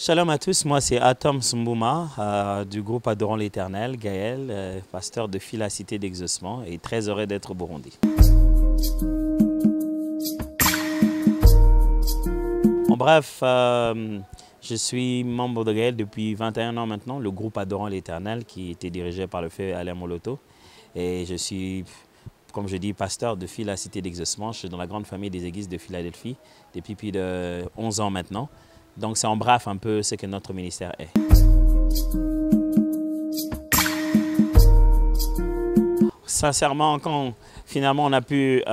Shalom à tous, moi c'est Atom Sumbouma du groupe Adorant l'Éternel, Gaël, pasteur de Fila Cité d'Exaucement et très heureux d'être au Burundi. En bref, je suis membre de Gaël depuis 21 ans maintenant, le groupe Adorant l'Éternel qui était dirigé par le feu Alain Moloto. Et je suis, comme je dis, pasteur de Fila Cité d'Exaucement. Je suis dans la grande famille des églises de Philadelphie depuis plus de 11 ans maintenant. Donc c'est en bref un peu ce que notre ministère est. Sincèrement, quand finalement on a pu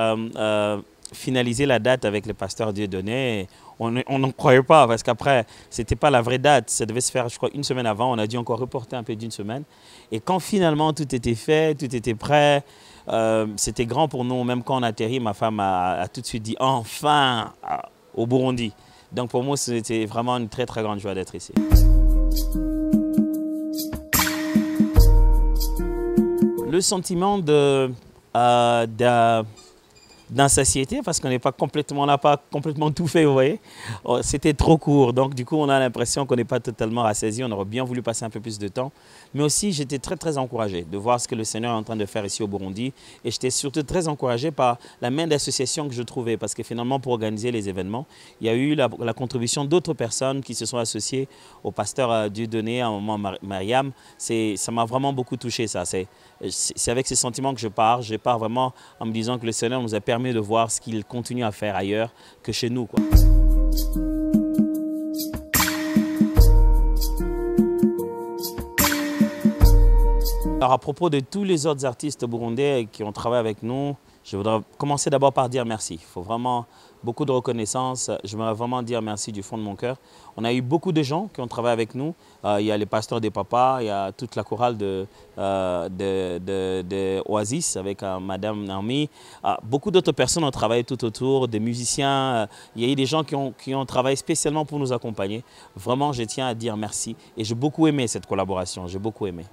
finaliser la date avec le pasteur Dieudonné, on n'en croyait pas parce qu'après, ce n'était pas la vraie date. Ça devait se faire, je crois, une semaine avant. On a dû encore reporter un peu d'une semaine. Et quand finalement tout était fait, tout était prêt, c'était grand pour nous. Même quand on a atterri, ma femme a tout de suite dit « Enfin !» au Burundi. Donc pour moi, c'était vraiment une très très grande joie d'être ici. Le sentiment d'insatiété, parce qu'on n'est pas complètement, on n'a pas complètement tout fait, vous voyez. C'était trop court, donc du coup on a l'impression qu'on n'est pas totalement rassasié, on aurait bien voulu passer un peu plus de temps. Mais aussi j'étais très très encouragé de voir ce que le Seigneur est en train de faire ici au Burundi. Et j'étais surtout très encouragé par la main d'association que je trouvais, parce que finalement pour organiser les événements, il y a eu la contribution d'autres personnes qui se sont associées au pasteur Dieudonné, à un moment Mariam. Ça m'a vraiment beaucoup touché ça. C'est avec ces sentiments que je pars vraiment en me disant que le Seigneur nous a permis de voir ce qu'il continue à faire ailleurs que chez nous, quoi. Alors à propos de tous les autres artistes burundais qui ont travaillé avec nous, je voudrais commencer d'abord par dire merci. Il faut vraiment beaucoup de reconnaissance. Je voudrais vraiment dire merci du fond de mon cœur. On a eu beaucoup de gens qui ont travaillé avec nous. Il y a les pasteurs des papas, il y a toute la chorale de Oasis avec Madame Naomi. Beaucoup d'autres personnes ont travaillé tout autour, des musiciens. Il y a eu des gens qui ont travaillé spécialement pour nous accompagner. Vraiment, je tiens à dire merci. Et j'ai beaucoup aimé cette collaboration, j'ai beaucoup aimé.